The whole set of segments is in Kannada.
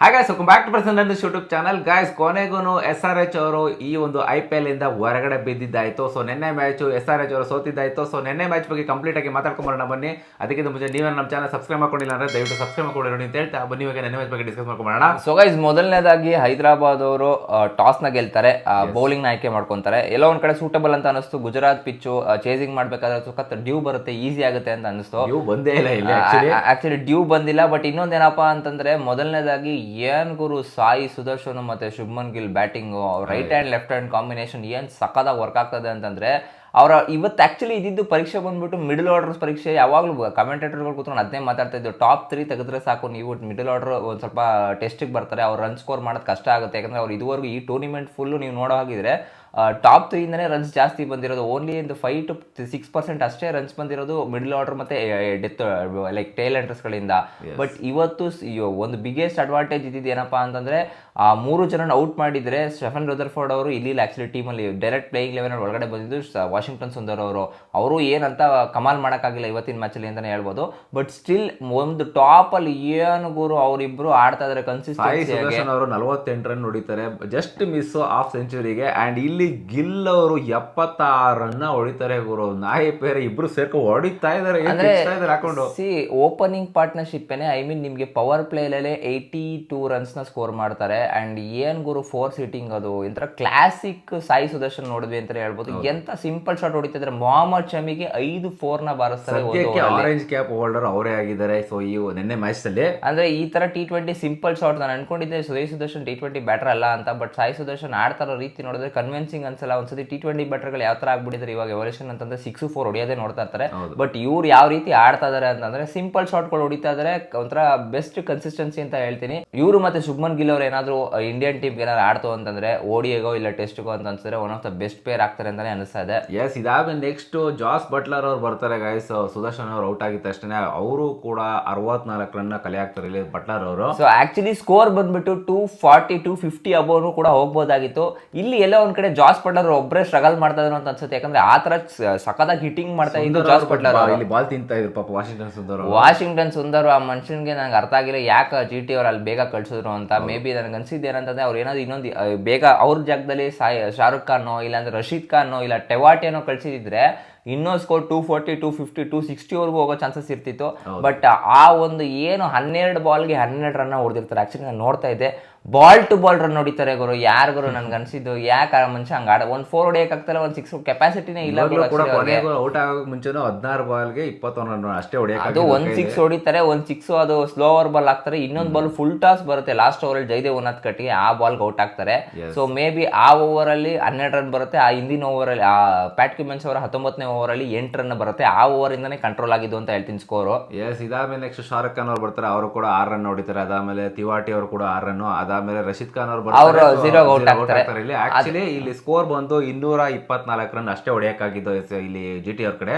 ಹಾಗೆ welcome back to person YouTube channel guys. ಕೊನೆಗೂ SRH ಅವರು ಈ ಒಂದು IPL ಇಂದ ಹೊರಗಡೆ ಬಿದ್ದಿದ್ದಾಯಿತು. ಸೊ ನಿನ್ನೆ ಮ್ಯಾಚು SRH ಅವರು ಸೋತಿದ್ದಾಯಿತು. ಸೊ ನಿನ್ನೆ ಮ್ಯಾಚ್ ಬಗ್ಗೆ ಕಂಪ್ಲೀಟ್ ಆಗಿ ಮಾತಾಡ್ಕೊಂಬರೋಣ ಬನ್ನಿ. ಅದಕ್ಕಿಂತ ಮುಂಚೆ ನೀವೇ ನಮ್ಮ ಚಾನಲ್ ಸಬ್ಸ್ಕ್ರೈಬ್ ಮಾಡ್ಕೊಂಡಿಲ್ಲ ಅಂದ್ರೆ ದಯವಿಟ್ಟು ಸಬ್ಸ್ಕ್ರೈಬ್ ಮಾಡ್ಕೊಳ್ಳಿ ಅಂತ ಹೇಳ್ತಾ ಬನ್ನಿ ಇವಾಗ ನಿನ್ನೆ ಮ್ಯಾಚ್ ಬಗ್ಗೆ ಡಿಸ್ಕಸ್ ಮಾಡ್ಕೊಂಬರೋಣ. ಸೊ ಗೈಸ್, ಮೊದಲನೇದಾಗಿ ಹೈದರಾಬಾದ್ ಅವರು ಟಾಸ್ನ ಗೆಲ್ತಾರೆ, ಬೌಲಿಂಗ್ ನ ಆಯ್ಕೆ ಮಾಡ್ಕೊಂತಾರೆ. ಎಲ್ಲೋ ಒಂದ್ ಕಡೆ ಸೂಟಬಲ್ ಅಂತ ಅನಿಸ್ತು. ಗುಜರಾತ್ ಪಿಚ್ಚು ಚೇಸಿಂಗ್ ಮಾಡ್ಬೇಕಾದ್ರೆ ಸುಖತ್ ಡ್ಯೂ ಬರುತ್ತೆ, ಈಸಿ ಆಗುತ್ತೆ ಅಂತ ಅನಿಸ್ತು. ಬಂದೇ ಇಲ್ಲ ಇಲ್ಲಿ ಆಕ್ಚುಲಿ ಡ್ಯೂ ಬಂದಿಲ್ಲ. ಬಟ್ ಇನ್ನೊಂದೇನಪ್ಪಾ ಅಂತಂದ್ರೆ, ಮೊದಲನೇದಾಗಿ ಏನ್ ಗುರು ಸಾಯಿ ಸುದರ್ಶನ್ ಮತ್ತೆ Shubman Gill batting right hand left hand combination ಏನ್ ಸಖತ್ತಾಗಿ ವರ್ಕ್ ಆಗ್ತದೆ ಅಂತಂದ್ರೆ, ಅವರ ಇವತ್ತು ಆಕ್ಚುಲಿ ಇದ್ದಿದ್ದು ಪರೀಕ್ಷೆ ಬಂದ್ಬಿಟ್ಟು ಮಿಡಲ್ ಆರ್ಡರ್ ಪರೀಕ್ಷೆ. ಯಾವಾಗಲೂ ಕಮೆಂಟೇಟರ್ಗಳು ಕೂತ್ಕೊಂಡು ಅದನ್ನೇ ಮಾತಾಡ್ತಾ ಇದ್ದು, ಟಾಪ್ 3 ತೆಗೆದ್ರೆ ಸಾಕು, ನೀವು ಮಿಡಲ್ ಆರ್ಡರ್ ಒಂದು ಸ್ವಲ್ಪ ಟೆಸ್ಟಿಗೆ ಬರ್ತಾರೆ, ಅವ್ರು ರನ್ ಸ್ಕೋರ್ ಮಾಡೋದು ಕಷ್ಟ ಆಗುತ್ತೆ. ಯಾಕಂದ್ರೆ ಅವ್ರು ಇದುವರೆಗೂ ಈ ಟೂರ್ನಿಮೆಂಟ್ ಫುಲ್ಲು ನೀವು ನೋಡೋ ಹಾಗಿದ್ರೆ ಟಾಪ್ 3 ಇಂದನೇ ರನ್ಸ್ ಜಾಸ್ತಿ ಬಂದಿರೋದು. ಓನ್ಲಿ ಒಂದು 5 to 6% ಅಷ್ಟೇ ರನ್ಸ್ ಬಂದಿರೋದು ಮಿಡಲ್ ಆರ್ಡರ್ ಮತ್ತೆ ಡೆತ್ ಲೈಕ್ ಟೇಲ್ ಎಂಟ್ರೆಸ್ಗಳಿಂದ. ಬಟ್ ಇವತ್ತು ಒಂದು ಬಿಗ್ಗೆಸ್ಟ್ ಅಡ್ವಾಂಟೇಜ್ ಇದ್ದಿದ್ದು ಏನಪ್ಪಾ ಅಂತಂದ್ರೆ, ಆ 3 ಜನ ಔಟ್ ಮಾಡಿದ್ರೆ ಸ್ಟೆಫನ್ ರದರ್ಫೋರ್ಡ್ ಅವರು ಇಲ್ಲಿ ಆಕ್ಚುಲಿ ಟೀಮಲ್ಲಿ ಡೈರೆಕ್ಟ್ ಪ್ಲೇಯಿಂಗ್ 11 ಒಳಗಡೆ ಬಂದಿದ್ದು. ವಾಷಿಂಗ್ಟನ್ ಸುಂದರ್ ಅವರು ಏನಂತ ಕಮಾಲ್ ಮಾಡೋಕ್ಕಾಗಿಲ್ಲ ಇವತ್ತಿನ ಮ್ಯಾಚಲ್ಲಿ ಅಂತಾನೆ ಹೇಳ್ಬೋದು. ಬಟ್ ಸ್ಟಿಲ್ ಒಂದು ಟಾಪ್ ಅಲ್ಲಿ ಏನು ಗುರು ಅವರಿಬ್ರು ಆಡ್ತಾ ಇದಾರೆ ಕನ್ಸಿಸ್ಟೆನ್ಸಿ. ಅವರು 48 ರನ್ ಹೊಡಿತಾರೆ, ಜಸ್ಟ್ ಮಿಸ್ ಹಾಫ್ ಸೆಂಚುರಿಗೆ. ಅಂಡ್ ಇಲ್ಲಿ ಗಿಲ್ ಅವರು 76 ರನ್ ಹೊಡಿತಾರೆ ಗುರು. ನಾಯಿ ಪೇರೆ ಇಬ್ರು ಸೇರ್ಕೊ ಹೊಡಿತಾ ಇದಾರೆ ಹಾಕೊಂಡು. ಓಪನಿಂಗ್ ಪಾರ್ಟ್ನರ್ಶಿಪ್ ಐ ಮೀನ್ ನಿಮ್ಗೆ ಪವರ್ ಪ್ಲೇ 82 ರನ್ಸ್ ನ ಸ್ಕೋರ್ ಮಾಡ್ತಾರೆ. ಅಂಡ್ ಏನ್ ಗುರು 4 ಸೀಟಿಂಗ್, ಅದು ಎಂತರ ಕ್ಲಾಸಿಕ್ ಸಾಯಿ ಸುದರ್ಶನ್ ನೋಡಿದ್ವಿ ಅಂತ ಹೇಳ್ಬೋದು. ಎಂತ ಸಿಂಪಲ್ ಶಾಟ್ ಹೊಡಿತಿದ್ರೆ ಮೊಹಮ್ಮದ್ ಶಮಿಗೆ 5 4 ನ ಬಾರಿಸ್ತಾರೆ. ಆರೆಂಜ್ ಕ್ಯಾಪ್ ಹೋಲ್ಡರ್ ಅವರೇ ಆಗಿದ್ದಾರೆ. ಸೊ ಈ ನಿನ್ನೆ ಮ್ಯಾಚ್ ಅಲ್ಲಿ ಅಂದ್ರೆ ಈ ತರ T20 ಸಿಂಪಲ್ ಶಾಟ್ ನಾನು ಅನ್ಕೊಂಡಿದ್ದೆ ಸಾಯಿ ಸುದರ್ಶನ್ T20 ಬ್ಯಾಟರ್ ಅಲ್ಲ ಅಂತ. ಬಟ್ ಸಾಯಿ ಸುದರ್ಶನ್ ಆಡ್ತಾರೋ ರೀತಿ ನೋಡಿದ್ರೆ ಕನ್ವಿನ್ಸಿಂಗ್ ಅನ್ಸಲ್ಲ. ಒಂದ್ಸತಿ T20 ಬ್ಯಾಟರ್ಗಳು ಯಾವ ತರ ಆಗ್ಬಿಟ್ಟಿದ್ರೆ ಇವಾಗ ಎವಲ್ಯೂಷನ್ ಅಂತಂದ್ರೆ 6-4 ಹೊಡಿಯೋದೇ ನೋಡ್ತಾ ಇರ್ತಾರೆ. ಬಟ್ ಇವ್ರು ಯಾವ ರೀತಿ ಆಡ್ತಾ ಇದಾರೆ ಅಂತಂದ್ರೆ ಸಿಂಪಲ್ ಶಾಟ್ಗಳು ಹೊಡಿತಾ ಇದಾರೆ. ಒಂಥರ ಬೆಸ್ಟ್ ಕನ್ಸಿಸ್ಟೆನ್ಸಿ ಅಂತ ಹೇಳ್ತೀನಿ. ಇವರು ಮತ್ತೆ ಶುಭ್ಮನ್ ಗಿಲ್ ಅವ್ರು ಏನಾದ್ರು ಇಂಡಿಯನ್ ಟೀಮ್ ಏನಾದ್ರು ಆಡ್ತು ಅಂತಂದ್ರೆ, ODIಗೋ ಇಲ್ಲ ಟೆಸ್ಟ್ಗೋ ಅಂತ ಅನ್ಸಿದ್ರೆ one of the best player ಆಗ್ತಾರೆ ಅಂತಾನೆ ಅನಿಸ್ತಾ ಇದೆ. ಎಸ್, ಇದಾದ್ಮೇಲೆ ನೆಕ್ಸ್ಟ್ ಜಾಸ್ ಬಟ್ಲರ್ ಅವ್ರು ಬರ್ತಾರೆ ಗೈಸ್. ಸುದರ್ಶನ್ ಅವ್ರು ಔಟ್ ಆಗಿದ್ದ ತಕ್ಷಣ ಅವರು ಕೂಡ 64 ರನ್ ಕಲೆ ಹಾಕ್ತಾರೆ ಇಲ್ಲಿ ಬಟ್ಲರ್ ಅವರು. ಸೊ ಆಕ್ಚುಲಿ ಸ್ಕೋರ್ ಬಂದ್ಬಿಟ್ಟು 240 250 ಅಬೋನು ಕೂಡ ಹೋಗ್ಬೋದಾಗಿತ್ತು. ಇಲ್ಲಿ ಎಲ್ಲ ಒಂದ್ ಕಡೆ ಜಾಸ್ ಬಟ್ಲರ್ ಒಬ್ಬರೇ ಸ್ಟ್ರಗಲ್ ಮಾಡ್ತಾ ಇದ್ರು ಅಂತ ಅನ್ಸುತ್ತೆ. ಯಾಕಂದ್ರೆ ಆ ತರ ಸಖತ್ತಾಗಿ ಹಿಟ್ಟಿಂಗ್ ಮಾಡ್ತಾ ಇದ್ದು ಜಾಸ್ ಬಟ್ಲರ್ ಇಲ್ಲಿ ಬಾಲ್ ತಿಂತಾ ಇದ್ರು ಪಾಪ ವಾಷಿಂಗ್ಟನ್ ಸುಂದರ್. ಆ ಮನುಷ್ಯನ್ಗೆ ನಂಗೆ ಅರ್ಥ ಆಗಿಲ್ಲ ಯಾಕೆ GT ಅವ್ರು ಅಲ್ಲಿ ಬೇಗ ಕಳ್ಸಿದ್ರು ಅಂತ. ಮೇ ಬಿ ನನಗೆ ಅನ್ಸಿದ್ದು ಏನಂತಂದ್ರೆ, ಅವ್ರು ಏನಾದ್ರು ಇನ್ನೊಂದು ಬೇಗ ಅವ್ರ ಜಾಗದಲ್ಲಿ ಶಾರುಖ್ ಖಾನೋ ಇಲ್ಲಾಂದ್ರೆ ರಶೀದ್ ಖಾನೋ ಇಲ್ಲ ಟೆವಾಟಿಯನೋ ಕಳ್ಸಿದ್ರೆ ಇನ್ನೂ ಸ್ಕೋರ್ 240 250 260 ವರೆಗೂ ಹೋಗೋ ಚಾನ್ಸಸ್ ಇರ್ತಿತ್ತು. ಬಟ್ ಆ ಒಂದು ಏನು 12 ಬಾಲ್ಗೆ 12 ರನ್ ಹೊಡೆದಿರ್ತಾರೆ. ಆಕ್ಚುಲಿ ನಾನು ನೋಡ್ತಾ ಇದ್ದೆ, ಬಾಲ್ ಟು ಬಾಲ್ ರನ್ ಹೊಡಿತಾರೆ ಗುರು. ಯಾರಿಗೂ ನನ್ಗೆ ಅನ್ಸಿದ್ದು ಯಾಕೆ ಆ ಮನುಷ್ಯ ಹಂಗ ಒಂದು 4 ಹೊಡಿಯಕ್ ಆಗ್ತಾರೆ, ಒಂದು 6 ಕೆಪಾಸಿಟಿನೇ ಇಲ್ಲ. ಔಟ್ ಆಗೋ ಮುಂಚೆನೂ 16 ಬಾಲ್ಗೆ 21 ರನ್ ಅಷ್ಟೇ ಹೊಡಿಯಕ್ಕೆ. ಅದು 1 6 ಹೊಡಿತಾರೆ, 1 6 ಅದು ಸ್ಲೋ ಓವರ್ ಬಾಲ್ ಹಾಕ್ತಾರೆ. ಇನ್ನೊಂದು ಬಾಲ್ ಫುಲ್ ಟಾಸ್ ಬರುತ್ತೆ ಲಾಸ್ಟ್ ಓವರ್ ಅಲ್ಲಿ ಜೈದೇವ್ ಉನ್ನತ್ ಕಟ್ಟಿಗೆ, ಆ ಬಾಲ್ಗೆ ಔಟ್ ಆಗ್ತಾರೆ. ಸೊ ಮೇ ಬಿ ಆ ಓವರ್ ಅಲ್ಲಿ 12 ರನ್ ಬರುತ್ತೆ. ಆ ಹಿಂದಿನ ಓವರ್ ಅಲ್ಲಿ ಪ್ಯಾಟ್ ಕ್ಯುಮಿನ್ಸ್ ಅವರ 19ನೇ ಓವರ್ ಅಲ್ಲಿ 8 ರನ್ ಬರುತ್ತೆ. ಆ ಓವರ್ ಇಂದಾನೆ ಕಂಟ್ರೋಲ್ ಆಗಿದ್ದು ಅಂತ ಹೇಳ್ತೀನಿ ಸ್ಕೋರ್. ಎಸ್, ಇದಾದ್ಮೇಲೆ ನೆಕ್ಸ್ಟ್ ಶಾರುಖ್ ಖಾನ್ ಅವ್ರು ಬರ್ತಾರೆ, ಅವರು ಕೂಡ 6 ರನ್ ಹೊಡಿತಾರೆ. ಅದಾದ್ಮೇಲೆ ತಿವಾಟಿ ಅವರು ಕೂಡ 6 ರನ್. ಅದಾದ್ಮೇಲೆ ರಶೀದ್ ಖಾನ್ ಅವರು ಬರ್ತಾರೆ, ಔಟ್ ಆಗ್ತಾರೆ. ಆಕ್ಚುಲಿ ಇಲ್ಲಿ ಸ್ಕೋರ್ ಬಂದು 224 ರನ್ ಅಷ್ಟೇ ಹೊಡೆಯಕ್ಕಾಗಿದ್ದು ಇಲ್ಲಿ GT ಅವ್ರ ಕಡೆ.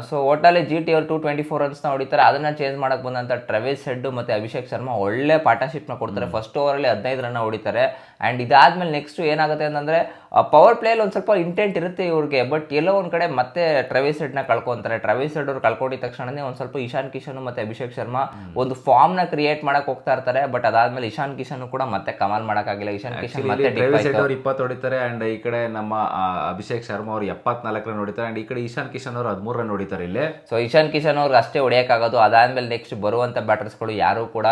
ಸೊ ಒಟ್ಟಲ್ಲಿ GT ಅವರು 224 ರನ್ಸ್ ನ ಹೊಡಿತಾರೆ. ಅದನ್ನ ಚೇಂಜ್ ಮಾಡಕ್ ಬಂದಂತ ಟ್ರೆವಿಸ್ ಹೆಡ್ ಮತ್ತೆ ಅಭಿಷೇಕ್ ಶರ್ಮಾ ಒಳ್ಳೆ ಪಾರ್ಟ್ನರ್ಶಿಪ್ ನ ಕೊಡ್ತಾರೆ. ಫಸ್ಟ್ ಓವರ್ ಅಲ್ಲಿ 15 ರನ್ ಹೊಡಿತಾರೆ. ಅಂಡ್ ಇದಾದ್ಮೇಲೆ ನೆಕ್ಸ್ಟ್ ಏನಾಗುತ್ತೆ ಅಂತಂದ್ರೆ, ಪವರ್ ಪ್ಲೇ ಅಲ್ಲಿ ಒಂದ್ ಸ್ವಲ್ಪ ಇಂಟೆಂಟ್ ಇರುತ್ತೆ ಇವ್ರಿಗೆ. ಬಟ್ ಎಲ್ಲೋ ಒಂದ್ ಕಡೆ ಮತ್ತೆ ಟ್ರೆವಿಸ್ ಹೆಡ್ ನ ಕಳ್ಕೊಂತಾರೆ. ಟ್ರೆವಿಸ್ ಹೆಡ್ ಅವ್ರು ಕಳ್ಕೊಂಡಿದ ತಕ್ಷಣನೇ ಒಂದ್ ಸ್ವಲ್ಪ ಇಶಾನ್ ಕಿಶನ್ ಮತ್ತೆ ಅಭಿಷೇಕ್ ಶರ್ಮಾ ಒಂದು ಫಾರ್ಮ್ ನ ಕ್ರಿಯೇಟ್ ಮಾಡಕ್ ಹೋಗ್ತಾ ಇರ್ತಾರೆ. ಬಟ್ ಅದಾದ್ಮೇಲೆ ಇಶಾನ್ ಕಿಶನ್ ಕೂಡ ಮತ್ತೆ ಕಮಾಲ್ ಮಾಡಕ್ಕಾಗಿಲ್ಲ. ಇಶಾನ್ ಕಿಶನ್ ಮತ್ತೆ 20 ಹೊಡಿತಾರೆ. ಅಂಡ್ ಈ ಕಡೆ ನಮ್ಮ ಅಭಿಷೇಕ್ ಶರ್ಮಾ ಅವರು 74 ರನ್ ಹೊಡಿತಾರೆ. ಅಂಡ್ ಈ ಕಡೆ ಇಶಾನ್ ಕಿಶನ್ ಅವರು 13 ರನ್ ಹೊಡಿತಾರೆ ಇಲ್ಲಿ. ಸೊ ಇಶಾನ್ ಕಿಶನ್ ಅವ್ರಿಗೆ ಅಷ್ಟೇ ಹೊಡೆಯಕ್ಕಾಗೋದು. ಅದಾದ್ಮೇಲೆ ನೆಕ್ಸ್ಟ್ ಬರುವಂತ ಬ್ಯಾಟರ್ಸ್ ಗಳು ಯಾರು ಕೂಡ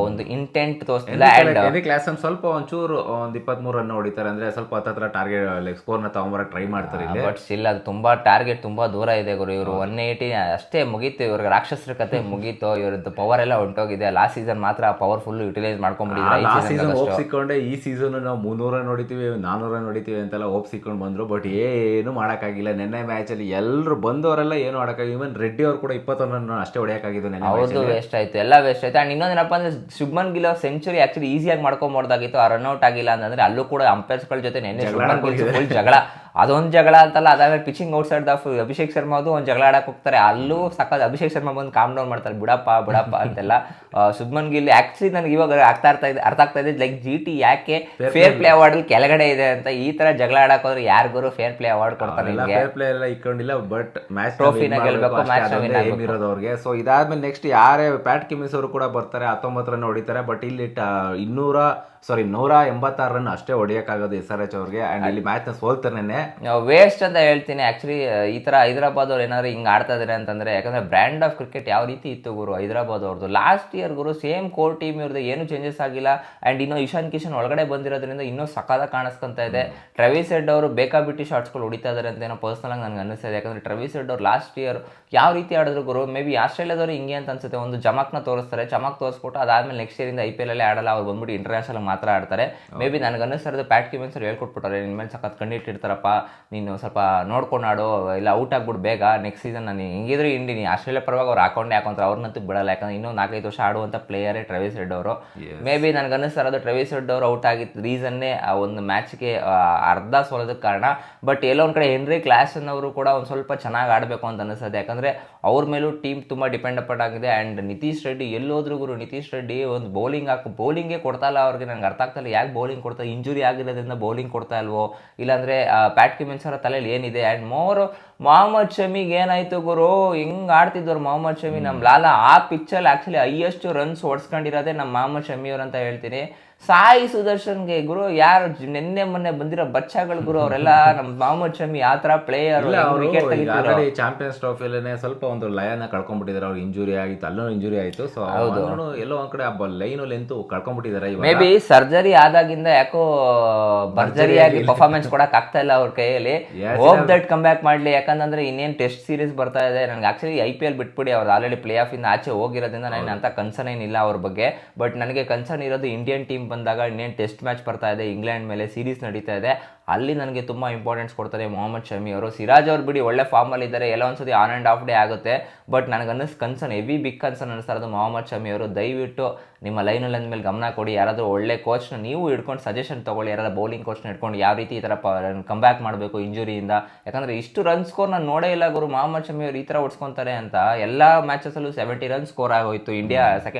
ಒಂದು ಇಂಟೆಂಟ್ ತೋರಿಸ್ತಿಲ್ಲ. ಸ್ವಲ್ಪ ಒಂಚೂರು 23 ರನ್ ಹೊಡಿತಾರೆ. ಅಂದ್ರೆ ಸ್ವಲ್ಪ ಹತ್ರ ಟಾರ್ಗೆಟ್ ಸ್ಕೋರ್ ನ ತಗೊಂಬರಕ್ ಟ್ರೈ ಮಾಡ್ತಾರೆ ಇಲ್ಲಿ. ಬಟ್ ಸ್ಟಿಲ್ ಅದು ತುಂಬಾ ಟಾರ್ಗೆಟ್ ತುಂಬಾ ದೂರ ಇದೆ ಗುರು. ಇವರು 180 ಅಷ್ಟೇ ಮುಗೀತು. ಇವ್ರಿಗೆ ರಾಕ್ಷಸರ ಕತೆ ಮುಗೀತು. ಇವ್ರದ್ದು ಪವರ್ ಎಲ್ಲ ಹೊಂಟೋಗಿದೆ. ಲಾಸ್ಟ್ ಸೀಸನ್ ಮಾತ್ರ ಪವರ್ ಫುಲ್ ಯುಟಿಲೈಸ್ ಸಿಕ್ಕೊಂಡೆ. ಈ ಸೀಸನ್ ನಾವು 300 ರನ್ ಹೊಡಿತೀವಿ 400 ರನ್ ಹೊಡಿತೀವಿ ಅಂತೆಲ್ಲ ಹೋಪ್ ಸಿಕ್ಕೊಂಡು ಬಂದ್ರು. ಬಟ್ ಏನು ಮಾಡಕ್ಕಾಗಿಲ್ಲ. ನಿನ್ನೆ ಮ್ಯಾಚ್ ಅಲ್ಲಿ ಎಲ್ಲರೂ ಬಂದವರೆಲ್ಲ ಏನು ಆಡಕ್ಕಾಗಿಲ್ಲ. ಇವನ್ ರೆಡ್ಡಿ ಅವ್ರು ಕೂಡ 21 ರನ್ ಅಷ್ಟೇ ಹೊಡೆಯಕ್ಕಾಗಿದ್ದು. ಅವ್ರದ್ದು ವೇಸ್ಟ್ ಆಯ್ತು, ಎಲ್ಲ ವೇಸ್ಟ್ ಆಯ್ತು. ಅಂಡ್ ಇನ್ನೊಂದೇನಪ್ಪ ಅಂದ್ರೆ, ಶುಭ್ಮನ್ ಗಿಲ್ ಅವ್ರ ಸೆಂಚುರಿ ಆಕ್ಚುಲಿ ಈಸಿಯಾಗಿ ಮಾಡ್ಕೊಂಬೋದಾಗಿತ್ತು. ಆ ರನ್ ಔಟ್ ಆಗಿಲ್ಲ ಅಂತಂದ್ರೆ ಅಲ್ಲೂ ಕೂಡ ಅಂಪೈರ್ಸ್ ಗಳ ಜೊತೆ ನೆನ್ನೆ ಶುಭ್ಮನ್ ಗಿಲ್ ಫುಲ್ ಜಗಳ. ಅದೊಂದು ಜಗಳ ಅಂತಲ್ಲ, ಅದಾದ್ಮೇಲೆ pitching out side of Abhishek Sharma ಅದು ಒಂದು ಜಗಳ ಆಡಕ್ ಹೋಗ್ತಾರೆ. ಅಲ್ಲೂ ಸಖತ್ ಅಭಿಷೇಕ್ ಶರ್ಮಾ ಬಂದು ಕಾಮ್ ಡೌನ್ ಮಾಡ್ತಾರೆ, ಬಿಡಪ್ಪ ಅಂತೆಲ್ಲ. ಶುಭ್ಮನ್ ಗಿಲ್ ಆಕ್ಚುಲಿ ನನಗೆ ಇವಾಗ ಅರ್ಥ ಆಗ್ತಾ ಇದೆ ಲೈಕ್ GT ಯಾಕೆ ಫೇರ್ ಪ್ಲೇ ಅವಾರ್ಡ್ ಕೆಳಗಡೆ ಇದೆ ಅಂತ ಈ ತರ ಜಗಳ ಆಡಕ್ ಹೋದ್ರೆ ಯಾರಿಗೂ ಫೇರ್ ಪ್ಲೇ ಅವಾರ್ಡ್ ಕೊಡ್ತಾರೆ ನಿಮಗೆ. ಫೇರ್ ಪ್ಲೇ ಎಲ್ಲ ಇಕ್ಕೊಂಡಿಲ್ಲ, ಬಟ್ ಮ್ಯಾಚ್ ಟ್ರೋಫಿನ ಗೆಲ್ಬೇಕು, ಮ್ಯಾಚ್ ಏಮ್ ಇರೋದು ಅವ್ರಿಗೆ. ಸೊ ಇದಾದ್ಮೇಲೆ ನೆಕ್ಸ್ಟ್ ಯಾರೇ ಪ್ಯಾಟ್ ಕಿಮಿನ್ಸ್ ಅವರು ಕೂಡ ಬರ್ತಾರೆ, 19 ರನ್ ಹೊಡಿತಾರೆ. ಬಟ್ ಇಲ್ಲಿ 186 ರನ್ ಅಷ್ಟೇ ಹೊಡಿಯಕ್ಕಾಗೋದು SRH ಅವ್ರಿಗೆ. ಅಂಡ್ ಇಲ್ಲಿ ಮ್ಯಾಚ್ ನ ಸೋಲ್ತಾನೆ ವೇಸ್ಟ್ ಅಂತ ಹೇಳ್ತೀನಿ. ಆಕ್ಚುಲಿ ಈ ತರ ಹೈದರಾಬಾದ್ ಅವ್ರು ಏನಾದ್ರು ಹಿಂಗ್ ಆಡ್ತಾ ಇದಾರೆ ಅಂತಂದ್ರೆ, ಯಾಕಂದ್ರೆ ಬ್ರ್ಯಾಂಡ್ ಆಫ್ ಕ್ರಿಕೆಟ್ ಯಾವ ರೀತಿ ಇತ್ತು ಗುರು ಹೈದರಾಬಾದ್ ಅವ್ರದ್ದು. ಲಾಸ್ಟ್ ಇಯರ್ ಗುರು ಸೇಮ್ ಕೋರ್ ಟೀಮ್ ಇವ್ರದ್ದು, ಏನು ಚೇಂಜಸ್ ಆಗಿಲ್ಲ. ಅಂಡ್ ಇನ್ನು ಇಶಾನ್ ಕಿಶನ್ ಒಳಗಡೆ ಬಂದಿರೋದ್ರಿಂದ ಇನ್ನೂ ಸಕಾಲ ಕಾಣಿಸ್ಕೊಂತ ಇದೆ. ಟ್ರೆವಿಸ್ ಹೆಡ್ ಅವರು ಬೇಕಾಬಿಟ್ಟಿ ಶಾಟ್ಸ್ಗಳು ಹೊಡಿತಾ ಇದಾರೆ ಅಂತ ಏನೋ ಪರ್ಸನಲ್ ಆಗಿ ನನ್ಗೆ ಅನಿಸ್ತಾ ಇದೆ. ಯಾಕಂದ್ರೆ ಟ್ರೆವಿಸ್ ಹೆಡ್ ಅವ್ರು ಲಾಸ್ಟ್ ಇಯರ್ ಯಾವ ರೀತಿ ಆಡಿದ್ರು ಗುರು, ಮೇ ಬಿ ಆಸ್ಟ್ರೇಲಿಯಾದವ್ರು ಹಿಂಗೆ ಅಂತ ಅನ್ಸುತ್ತೆ. ಒಂದು ಚಮಕ್ನ ತೋರಿಸ್ತಾರೆ, ಚಮಕ್ ತೋರಿಸ್ಬಿಟ್ಟು ಅದಾದ್ಮೇಲೆ ನೆಕ್ಸ್ಟ್ ಇಯರ್ ಇಂದ IPL ಅಲ್ಲೇ ಆಡಲ್ಲ, ಅವ್ರು ಬಂದ್ಬಿಟ್ಟು ಇಂಟರ್ನ್ಯಾಷನಲ್ ಮಾತ್ರ ಆಡ್ತಾರೆ. ಮೇ ಬಿ ನನಗೆ ಅನ್ನಿಸ್ತಾ ಇರೋದು ಪ್ಯಾಟ್ ಕಿಮಿನ್ಸ್ ಅವ್ರು ಹೇಳ್ಕೊಟ್ಬಿಟ್ಟಾರೆ, ನಿನ್ನ ಮೇಲೆ ಸಖತ್ ಕಂಡಿಟ್ಟಿರ್ತಾರಪ್ಪ, ನೀನು ಸ್ವಲ್ಪ ನೋಡ್ಕೊಂಡು ಆಡು, ಇಲ್ಲ ಔಟ್ ಆಗ್ಬಿಟ್ಟು ಬೇಗ ನೆಕ್ಸ್ಟ್ ಸೀಸನ್ ನಾನು ಹಿಂಗಿದ್ರು ಇಂಡಿನಿ ಆಸ್ಟ್ರೇಲಿಯಾ ಪರವಾಗಿ ಅವ್ರು ಹಾಕೊಂತಾರೆ, ಅವ್ರನ್ನಂತೂ ಬಿಡಲ್ಲ. ಯಾಕಂದ್ರೆ ಇನ್ನೂ 4-5 ವರ್ಷ ಆಡುವಂಥ ಪ್ಲೇಯರೇ ಟ್ರೆವಿಸ್ ಹೆಡ್ ಅವರು. ಮೇ ಬಿ ನನಗೆ ಅನ್ನಿಸ್ತಾ ಇರೋದು ಟ್ರೆವಿಸ್ ಹೆಡ್ ಅವರು ಔಟ್ ಆಗಿದ್ದ ರೀಸನ್ನೇ ಆ ಒಂದು ಮ್ಯಾಚ್ಗೆ ಅರ್ಧ ಸೋಲೋದಕ್ಕೆ ಕಾರಣ. ಬಟ್ ಎಲ್ಲೋ ಒಂದು ಕಡೆ ಹೆನ್ರಿ ಕ್ಲಾಸನ್ ಅವರು ಕೂಡ ಒಂದು ಸ್ವಲ್ಪ ಚೆನ್ನಾಗಿ ಆಡಬೇಕು ಅಂತ ಅನಿಸ್ತದೆ. ಯಾಕಂದರೆ ಅವ್ರ ಮೇಲೂ ಟೀಮ್ ತುಂಬ ಡಿಪೆಂಡ್ ಅಪಾರ್ಟ್ ಆಗಿದೆ. ಆ್ಯಂಡ್ ನಿತೀಶ್ ರೆಡ್ಡಿ ಎಲ್ಲೋದ್ರು ಗುರು, ನಿತೀಶ್ ರೆಡ್ಡಿ ಒಂದು ಬೌಲಿಂಗೇ ಕೊಡ್ತಾ ಇಲ್ಲ ಅವ್ರಿಗೆ. ನನಗೆ ಅರ್ಥ ಆಗ್ತಾ ಇಲ್ಲ ಯಾಕೆ ಬೌಲಿಂಗ್ ಕೊಡ್ತಾ, ಇಂಜುರಿ ಆಗಿರೋದ್ರಿಂದ ಬೌಲಿಂಗ್ ಕೊಡ್ತಾ ಇಲ್ವೋ, ಇಲ್ಲಾಂದರೆ ಪ್ಯಾಟ್ ಕಿಮಿನ್ಸ್ ಅವರ ತಲೆಯಲ್ಲಿ ಏನಿದೆ. ಆ್ಯಂಡ್ ಮೊಹಮ್ಮದ್ ಶಮಿಗೆ ಏನಾಯ್ತು ಗುರು, ಹಿಂಗೆ ಆಡ್ತಿದ್ದವ್ರು ಮೊಹಮ್ಮದ್ ಶಮಿ. ನಮ್ಮ ಲಾಲಾ ಆ ಪಿಚ್ಚಲ್ಲಿ ಆ್ಯಕ್ಚುಲಿ ಹೈಯೆಸ್ಟ್ ರನ್ಸ್ ಹೊಡ್ಸ್ಕೊಂಡಿರೋದೇ ನಮ್ಮ ಮೊಹಮ್ಮದ್ ಶಮಿ ಅವ್ರು ಅಂತ ಹೇಳ್ತೀನಿ. ಸಾಯಿ ಸುದರ್ಶನ್ಗೆ ಗುರು ಯಾರು ನಿನ್ನೆ ಮೊನ್ನೆ ಬಂದಿರೋ ಬಚ್ಚಾಗಳು ಗುರು, ಅವರೆಲ್ಲ ನಮ್ಮ ಮೊಹಮ್ಮದ್ ಶಮಿ ಆ ತರ ಪ್ಲೇಯರ್. ಆಲ್ರೆಡಿ ಚಾಂಪಿಯನ್ಸ್ ಟ್ರೋಫಿಲೇ ಸ್ವಲ್ಪ ಒಂದು ಲಯನ ಕಳ್ಕೊಂಡ್ಬಿಟ್ಟಿದ್ದಾರೆ. ಅವ್ರು ಇಂಜುರಿ ಆಗಿತ್ತು, ಅಲ್ಲೂ ಇಂಜುರಿ ಆಯ್ತು. ಸೊ ಎಲ್ಲೋ ಒಂದ್ ಕಡೆ ಲೈನ್ ಲೆಂತ್ ಕಳ್ಕೊಂಡ್ಬಿಟ್ಟಿದ್ದಾರೆ. ಮೇ ಬಿ ಸರ್ಜರಿ ಆದಾಗಿಂದ ಯಾಕೋ ಭರ್ಜರಿಯಾಗಿ ಪರ್ಫಾರ್ಮೆನ್ಸ್ ಕೊಡಕ್ ಆಗ್ತಾ ಇಲ್ಲ ಅವ್ರ ಕೈಯಲ್ಲಿ. ಹೋಪ್ ದಟ್ ಕಮ್ ಬ್ಯಾಕ್ ಮಾಡ್ಲಿ. ಯಾಕಂದ್ರೆ ಇನ್ನೇನ್ ಟೆಸ್ಟ್ ಸೀರೀಸ್ ಬರ್ತಾ ಇದೆ. ನನಗೆ ಆಕ್ಚುಲಿ IPL ಬಿಟ್ಬಿಡಿ, ಅವ್ರು ಆಲ್ರೆಡಿ ಪ್ಲೇ ಆಫ್ ಇಂದ ಆಚೆ ಹೋಗಿರೋದ್ರಿಂದ ನನಗೆ ಅಂತ ಕನ್ಸರ್ನ್ ಏನಿಲ್ಲ ಅವ್ರ ಬಗ್ಗೆ. ಬಟ್ ನನಗೆ ಕನ್ಸರ್ನ್ ಇರೋದು ಇಂಡಿಯನ್ ಟೀಮ್ ಬಂದಾಗ ಇನ್ನೇನು ಟೆಸ್ಟ್ ಮ್ಯಾಚ್ ಬರ್ತಾ ಇದೆ, ಇಂಗ್ಲೆಂಡ್ ಮೇಲೆ ಸೀರೀಸ್ ನಡೀತಾ ಇದೆ, ಅಲ್ಲಿ ನನಗೆ ತುಂಬ ಇಂಪಾರ್ಟೆನ್ಸ್ ಕೊಡ್ತಾರೆ ಮೊಹಮ್ಮದ್ ಶಮಿ ಅವರು. ಸಿರಾಜ್ ಅವ್ರು ಬಿಡಿ ಒಳ್ಳೆ ಫಾರ್ಮಲ್ಲಿ ಇದ್ದಾರೆ, ಎಲ್ಲ ಒಂದ್ಸತಿ ಆನ್ ಆ್ಯಂಡ್ ಆಫ್ ಡೇ ಆಗುತ್ತೆ. ಬಟ್ ನನಗೆ ಕನ್ಸರ್ನ್ ಹೆವಿ ಬಿಗ್ ಕನ್ಸರ್ನ್ ಅನಿಸ್ತಾ ಇರೋದು ಮೊಹಮ್ಮದ್ ಶಮಿ ಅವರು. ದಯವಿಟ್ಟು ನಿಮ್ಮ ಲೈನಲ್ಲಿ ಅಂದಮೇಲೆ ಗಮನ ಕೊಡಿ. ಯಾರಾದರೂ ಒಳ್ಳೆ ಕೋಚ್ನ ನೀವು ಹಿಡ್ಕೊಂಡು ಸಜೆಷನ್ ತೊಗೊಳ್ಳಿ, ಯಾರಾದ್ರೂ ಬೌಲಿಂಗ್ ಕೋಚ್ನ ಹಿಡ್ಕೊಂಡು ಯಾವ ರೀತಿ ಈ ಥರ ಕಮ್ ಬ್ಯಾಕ್ ಮಾಡಬೇಕು ಇಂಜುರಿಯಿಂದ. ಯಾಕಂದರೆ ಇಷ್ಟು ರನ್ ಸ್ಕೋರ್ ನಾನು ನೋಡೇ ಇಲ್ಲ ಗುರು ಮೊಹಮ್ಮದ್ ಶಮಿ ಅವರು ಈ ಥರ ಹೊಡ್ಸ್ಕೊತಾರೆ ಅಂತ. ಎಲ್ಲ ಮ್ಯಾಚಸಲ್ಲೂ 70 ರನ್ ಸ್ಕೋರ್ ಆಗೋಯ್ತು. ಇಂಡಿಯಾ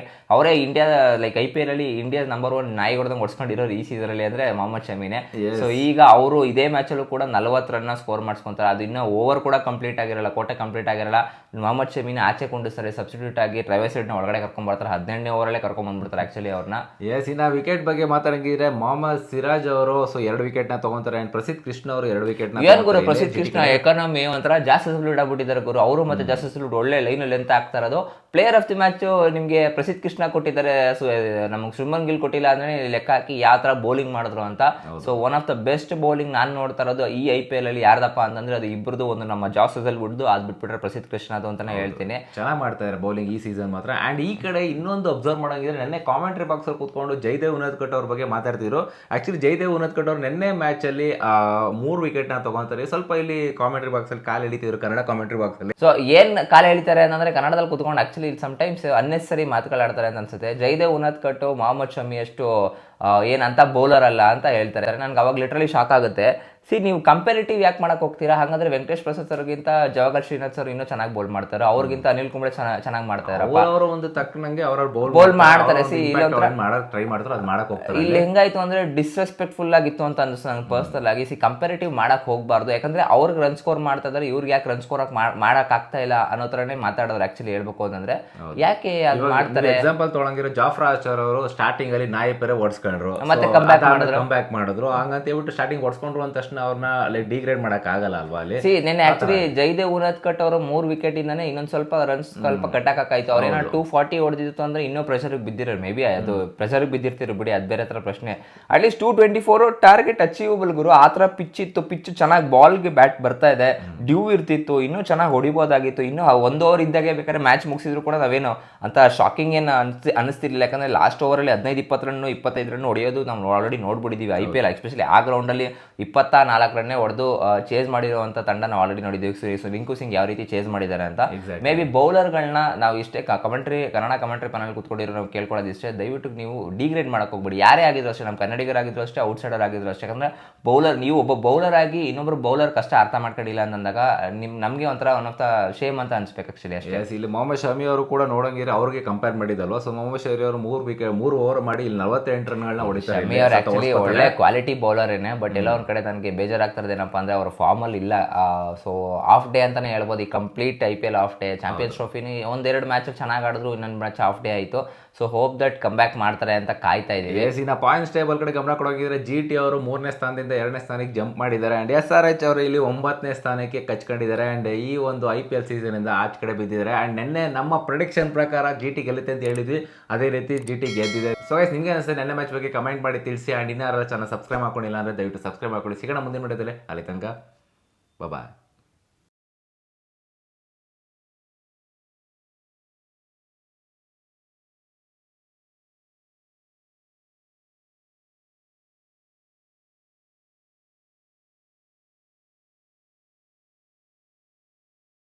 ಅವರೇ ಇಂಡಿಯಾ ಲೈಕ್ IPL ಅಲ್ಲಿ ಇಂಡಿಯಾ ನಂಬರ್ 1 ನಾಯಿ ಹೊಡೆದಂಗೆ ಹೊಡ್ಸ್ಕೊಂಡಿರೋರು ಈ ಸೀಸನಲ್ಲಿ ಅಂದರೆ ಮೊಹಮ್ಮದ್ ಶಮಿನೇ. ಸೊ ಈಗ ಅವರು ಇದೇ ಮ್ಯಾಚಲ್ಲೂ ಕೂಡ 40 ರನ್ನ ಸ್ಕೋರ್ ಮಾಡಿಸ್ಕೊಂತಾರೆ. ಅದು ಇನ್ನೂ ಓವರ್ ಕೂಡ ಕಂಪ್ಲೀಟ್ ಆಗಿರಲ್ಲ, ಕೋಟೆ ಕಂಪ್ಲೀಟ್ ಆಗಿರಲ್ಲ. ಮೊಹಮ್ಮದ್ ಶಮಿನ ಆಚೆ ಕೊಂಡಿಸ್ತಾರೆ, ಸಬ್ಸ್ಟಿಟ್ಯೂಟ್ ಆಗಿ ಟ್ರೆವಿಸ್ ಹೆಡ್ನ ಒಳಗಡೆ ಕರ್ಕೊಂಡ್ಬರ್ತಾರೆ. 18ನೇ ಓವರಲ್ಲೇ ಕರ್ಕೊಂಡ್ಬಂದ್ಬಿಡ್ತಾರೆ ಆಕ್ಚುಲಿ ಅವ್ರನ್ನ. ಇನ್ನು ವಿಕೆಟ್ ಬಗ್ಗೆ ಮಾತಾಡಂಗಿದ್ರೆ ಮೊಹಮ್ಮದ್ ಸಿರಾಜ್ ಅವರು 2 ವಿಕೆಟ್ನ ತಗೊಂತಾರೆ. ಅಂಡ್ ಪ್ರಸಿದ್ಧ ಕೃಷ್ಣ ಅವರು 2 ವಿಕೆಟ್ನ. ಏನ್ ಗುರು ಪ್ರಸಿದ್ಧ ಕೃಷ್ಣ ಎಕಾನಮಿ ಒಂಥರ ಜಾಸ್ತಿ ಸಲ್ಯೂಟ್ ಆಗ್ಬಿಟ್ಟಿದ್ದಾರೆ ಗುರು. ಅವರು ಮತ್ತೆ ಜಾಸ್ತಿ ಸಲ್ಯೂಟ್ ಒಳ್ಳೆ ಲೈನ್ ಲೆಂತ್ ಆಗ್ತಾ ಇರೋದು. ಪ್ಲೇಯರ್ ಆಫ್ ದಿ ಮ್ಯಾಚ್ ನಿಮಗೆ ಪ್ರಸಿದ್ಧ ಕೃಷ್ಣ ಕೊಟ್ಟಿದ್ದಾರೆ, ನಮಗೆ ಶುಭ್ಮನ್ ಗಿಲ್ ಕೊಟ್ಟಿಲ್ಲ ಅಂದ್ರೆ ಲೆಕ್ಕ ಹಾಕಿ ಯಾವ ತರ ಬೌಲಿಂಗ್ ಮಾಡಿದ್ರು ಅಂತ. So one of the best bowling ನಾನು ನೋಡ್ತಾ ಇರೋದು ಈ IPL ಅಲ್ಲಿ ಯಾರ್ದಪ್ಪ ಅಂತಂದ್ರೆ ಅದು ಇಬ್ಬರದು. ಒಂದು ನಮ್ಮ ಜಾಸಲ್ ವುಡ್ದು, ಅದು ಬಿಟ್ಬಿಟ್ರೆ ಪ್ರಸಿದ್ಧ ಕೃಷ್ಣ ಅದು ಅಂತಾನೆ ಹೇಳ್ತೀನಿ. ಚೆನ್ನಾಗಿ ಮಾಡ್ತಾ ಇದ್ದಾರೆ ಬೌಲಿಂಗ್ ಈ ಸೀಸನ್ ಮಾತ್ರ. ಅಂಡ್ ಈ ಕಡೆ ಇನ್ನೊಂದು ಅಬ್ಸರ್ವ್ ಮಾಡೋಂಗಿದ್ರೆ, ನೆನ್ನೆ ಕಾಮೆಂಟ್ರಿ ಬಾಕ್ಸ್ ಅಲ್ಲಿ ಕೂತ್ಕೊಂಡು ಜಯದೇವ್ ಉನದ್ಕಟ್ ಅವ್ರ ಬಗ್ಗೆ ಮಾತಾಡ್ತಿದ್ರು. ಆಕ್ಚುಲಿ ಜಯದೇವ್ ಉನದ್ಕಟ್ ಅವ್ರು ನೆನ್ನೆ ಮ್ಯಾಚ್ ಅಲ್ಲಿ 3 ವಿಕೆಟ್ ನ ತಗೊಂತಾರೆ. ಸ್ವಲ್ಪ ಇಲ್ಲಿ ಕಾಮೆಂಟ್ರಿ ಬಾಕ್ಸ್ ಅಲ್ಲಿ ಕಾಲು ಎಳಿತಿದ್ರು, ಕನ್ನಡ ಕಾಮೆಂಟ್ರಿ ಬಾಕ್ಸ್ ಅಲ್ಲಿ. ಸೊ ಏನ್ ಕಾಲು ಎಳಿತಾರೆ ಅಂತಂದ್ರೆ ಕನ್ನಡದಲ್ಲಿ ಕೂತ್ಕೊಂಡು ಆಕ್ಚುಲಿ ಸಮ್ಟೈಮ್ಸ್ ಅನ್ನೆಸರಿ ಮಾತುಗಳಾಡ್ತಾರೆ ಅಂತ ಅನ್ಸುತ್ತೆ. ಜಯದೇವ್ ಉನದ್ಕಟ್ ಮೊಹಮ್ಮದ್ ಶಮಿ ಅಷ್ಟು ಏನಂತ ಬೌಲರ್ ಅಲ್ಲ ಅಂತ ಹೇಳ್ತಾರೆ. ನನಗೆ ಅವಾಗ ಲಿಟ್ರಲಿ ಶಾಕ್ ಆಗುತ್ತೆ. ನೀವು ಕಂಪೇರಿಟಿವ್ ಯಾಕೆ ಮಾಡಕ್ ಹೋಗ್ತೀರಾ? ಹಾಗಂದ್ರೆ ವೆಂಕಟೇಶ್ ಪ್ರಸಾದ್ ಸರ್ಗಿಂತ ಜವಾಗರ್ ಶ್ರೀನಾಥ್ ಸರ್ ಇನ್ನೂ ಚೆನ್ನಾಗಿ ಬೌಲ್ ಮಾಡ್ತಾರೆ, ಅವ್ರಿಗಿಂತ ಅನಿಲ್ ಕುಂಬ್ಳೆ ಚೆನ್ನಾಗಿ ಮಾಡ್ತಾರೆ. ಅವರು ಒಂದು ತಕ್ಕನಂಗೆ ಅವ್ರ ಬೌಲ್ ಮಾಡ್ತಾರೆ. ಟ್ರೈ ಮಾಡ್ತಾರೆ, ಅದು ಮಾಡಕ್ ಹೋಗ್ತಾರೆ. ಇಲ್ಲಿ ಹೆಂಗಾಯ್ತು ಅಂದ್ರೆ ಡಿಸ್ರೆಸ್ಪೆಕ್ಟ್ಫುಲ್ ಆಗಿತ್ತು ಅಂತ ಅನ್ಸುತ್ತೆ ನಂಗೆ ಪರ್ಸನಲ್ ಆಗಿ. ಕಂಪೇರಿಟಿವ್ ಮಾಡಕ್ ಹೋಗ್ಬಾರ್ದು. ಯಾಕಂದ್ರೆ ಅವ್ರಿಗೆ ರನ್ ಸ್ಕೋರ್ ಮಾಡ್ತಾ ಇದಾರೆ, ಇವ್ರಿಗೆ ಯಾಕೆ ರನ್ ಸ್ಕೋರ್ ಮಾಡಕ್ ಆಗ್ತಾ ಇಲ್ಲ ಅನ್ನೋ ತರನೇ ಮಾತಾಡೋರು. ಆಕ್ಚುಲಿ ಹೇಳ್ಬೇಕು ಅಂತಂದ್ರೆ ಯಾಕೆ ಅದು ಮಾಡ್ತಾರೆ. ಎಕ್ಸಾಂಪಲ್ ತೊಗೊಂಡಿರೋ ಜಾಫ್ರಾ ಆಚಾರ್ ಅವರು ಸ್ಟಾರ್ಟಿಂಗ್ ಅಲ್ಲಿ ನಾಯಿ ಪೇರೆ ಓಡಿಸ್ಕೊಂಡ್ರು, ಮತ್ತೆ ಕಮ್ ಬ್ಯಾಕ್ ಮಾಡಿದ್ರು. ಹಂಗಂತ ಹೇಳ್ಬಿಟ್ಟು ಸ್ಟಾರ್ಟಿಂಗ್ ಓಡಿಸ್ಕೊಂಡ್ರು ಅಂತ ಅವ್ರನ್ನ ಲೈಕ್ ಡಿಗ್ರೇಡ್ ಮಾಡಕ್ ಆಗಲ್ಲ ಅಲ್ವಾ ಅಲ್ಲಿ. ನೆನ್ನೆ ಆಕ್ಚುಲಿ ಜಯದೇವ್ ಉನದ್ಕಟ್ ಅವರು 3 ವಿಕೆಟ್ ಇಂದಾನೆ ಇನ್ನೊಂದ್ ಸ್ವಲ್ಪ ರನ್ಸ್ ಸ್ವಲ್ಪ ಕಟ್ಟಾಕಾಯ್ತು. ಅವ್ರೇನೋ 240 ಹೊಡೆದಿತ್ತು ಅಂದ್ರೆ ಇನ್ನೂ ಪ್ರೆಷರ್ ಬಿದ್ದಿರೋ, ಮೇ ಬಿ ಅದು ಪ್ರೆಷರ್ ಬಿದ್ದಿರ್ತಿರು ಬಿಡಿ, ಅದು ಬೇರೆ ತರ ಪ್ರಶ್ನೆ. ಅಟ್ಲೀಸ್ಟ್ 224 ಟಾರ್ಗೆಟ್ ಅಚೀವಬಲ್ ಗುರು. ಆ ತರ ಪಿಚ್ ಇತ್ತು, ಪಿಚ್ ಚೆನ್ನಾಗಿ ಬಾಲ್ಗೆ ಬ್ಯಾಟ್ ಬರ್ತಾ ಇದೆ, ಡ್ಯೂ ಇರ್ತಿತ್ತು, ಇನ್ನೂ ಚೆನ್ನಾಗಿ ಹೊಡಿಬೋದಾಗಿತ್ತು. ಇನ್ನೂ 1 ಓವರ್ ಇದ್ದಾಗೆ ಬೇಕಾದ್ರೆ ಮ್ಯಾಚ್ ಮುಗಿಸಿದ್ರು ಕೂಡ ನಾವೇನು ಅಂತ ಶಾಕಿಂಗ್ ಏನು ಅನಿಸ್ತಿರ್ಲಿಲ್ಲ. ಯಾಕಂದ್ರೆ ಲಾಸ್ಟ್ ಓವರ್ ಅಲ್ಲಿ 15-20 ರನ್ 25 ರನ್ ಹೊಡೆಯೋದು ನಾವು ಆಲ್ರೆಡಿ ನೋಡ್ಬಿಟ್ಟಿದೀವಿ IPL, ಎಸ್ಪೆಷಲಿ ಆ ಗ್ರೌಂಡ್ ಅಲ್ಲಿ 26 4 ರನ್ನೇ ಹೊಡೆದು ಚೇಸ್ ಮಾಡಿರುವಂಥ ತಂಡ ನಾವು ಆಲ್ರೆಡಿ ನೋಡಿದ್ದೀವಿ. ರಿಂಕು ಸಿಂಗ್ ಯಾವ ರೀತಿ ಚೇಸ್ ಮಾಡಿದ್ದಾರೆ ಅಂತ. ಮೇ ಬಿ ಬೌಲರ್ಗಳನ್ನ ನಾವು ಇಷ್ಟೇ ಕನ್ನಡ ಕಮೆಂಟ್ರಿ ಪನಲ್ ಕೂತ್ಕೊಂಡಿರೋ ನಾವು ಕೇಳ್ಕೊಳ್ಳೋದು ಇಷ್ಟೇ, ದಯವಿಟ್ಟು ನೀವು ಡಿಗ್ರೇಡ್ ಮಾಡಕ್ಕೆ ಹೋಗ್ಬೇಡಿ. ಯಾರೇ ಆಗಿದ್ರು ಅಷ್ಟೇ, ನಮ್ಮ ಕನ್ನಡಿಗರಾಗಿದ್ರು ಅಷ್ಟೇ, ಔಟ್ಸೈಡರ್ ಆಗಿದ್ರು ಅಷ್ಟೇ. ಯಾಕಂದರೆ ನೀವು ಒಬ್ಬ ಬೌಲರ್ ಆಗಿ ಇನ್ನೊಬ್ರು ಬೌಲರ್ ಕಷ್ಟ ಅರ್ಥ ಮಾಡ್ಕೊಂಡಿಲ್ಲ ಅಂತಂದಾಗ ನಮಗೆ ಒಂಥರ ಒನ್ ಆಫ್ ದ ಶೇಮ್ ಅಂತ ಅನ್ಸ್ಬೇಕು ಆಕ್ಚುಲಿ ಅಷ್ಟೇ. ಇಲ್ಲಿ ಮೊಹಮ್ಮದ್ ಶಮಿ ಅವರು ಕೂಡ ನೋಡಂಗಿದ್ರೆ ಅವ್ರಿಗೆ ಕಂಪೇರ್ ಮಾಡಿದಲ್ವಾ. ಸೊ ಮೊಹಮ್ಮದ್ ಶಮಿ ಅವರು 3 ಓವರ್ ಮಾಡಿ ಇಲ್ಲಿ 48 ರನ್ಗಳನ್ನ ಹೊಡಿತಾರೆ. ಶಮಿ ಅವ್ರು ಆಕ್ಚುಲಿ ಒಳ್ಳೆ ಕ್ವಾಲಿಟಿ ಬೌಲರೇನೆ, ಬಟ್ ಎಲ್ಲ ಒಂದ್ ಕಡೆ ನನಗೆ ಬೇಜಾರಾಗ್ತಿರೋದು ಏನಪ್ಪ ಅಂದ್ರೆ ಅವ್ರ ಫಾರ್ಮಲ್ಲಿ ಇಲ್ಲ. ಸೊ ಆಫ್ ಡೇ ಅಂತಾನೆ ಹೇಳ್ಬೋದು. ಈ complete IPL off day. Champions ಟ್ರೋಫಿನಿ 1-2 ಮ್ಯಾಚ್ ಚೆನ್ನಾಗಿ ಆಡಿದ್ರು, ಇನ್ನೊಂದು ಮ್ಯಾಚ್ ಆಫ್ ಡೇ ಆಯಿತು. So hope that come back ಮಾಡ್ತಾರೆ ಅಂತ ಕಾಯ್ತಾ ಇದೀವಿ. ಇನ್ನು ಪಾಯಿಂಟ್ಸ್ ಟೇಬಲ್ ಕಡೆ ಗಮನ ಕೊಡೋಗಿದ್ರೆ GT ಅವರು 3ನೇ ಸ್ಥಾನದಿಂದ 2ನೇ ಸ್ಥಾನಕ್ಕೆ ಜಂಪ್ ಮಾಡಿದ್ದಾರೆ. ಅಂಡ್ SRH ಅವರು ಇಲ್ಲಿ 9ನೇ ಸ್ಥಾನಕ್ಕೆ ಕಚ್ಕೊಂಡಿದ್ದಾರೆ. ಅಂಡ್ ಈ ಒಂದು IPL ಸೀಸನ್ ಇಂದ ಆಚೆ ಕಡೆ ಬಿದ್ದಿದ್ದಾರೆ. ಅಂಡ್ ನಿನ್ನೆ ನಮ್ಮ ಪ್ರೆಡಿಕ್ಷನ್ ಪ್ರಕಾರ GT ಗೆಲ್ಲುತ್ತೆ ಅಂತ ಹೇಳಿದ್ವಿ, ಅದೇ ರೀತಿ GT ಗೆದ್ದಿದೆ. ಸೊ ಗೈಸ್, ನಿಮ್ಗೆ ಅನಿಸುತ್ತೆ ನೆನ್ನೆ ಮ್ಯಾಚ್ ಬಗ್ಗೆ ಕಮೆಂಟ್ ಮಾಡಿ ತಿಳಿಸಿ. ಅಂಡ್ ಇನ್ನಾರ ಚಾನಲ್ ಸಬ್ಸ್ಕ್ರೈಬ್ ಮಾಡ್ಕೊಂಡಿಲ್ಲ ಅಂದ್ರೆ ದಯವಿಟ್ಟು ಸಬ್ಸ್ಕ್ರೈಬ್ ಮಾಡ್ಕೊಳ್ಳಿ. ಸಿಗೋಣ ಮುಂದಿನ ವಿಡಿಯೋದಲ್ಲಿ. ಅಲ್ಲಿ ತನಕ ಬಾಯ್.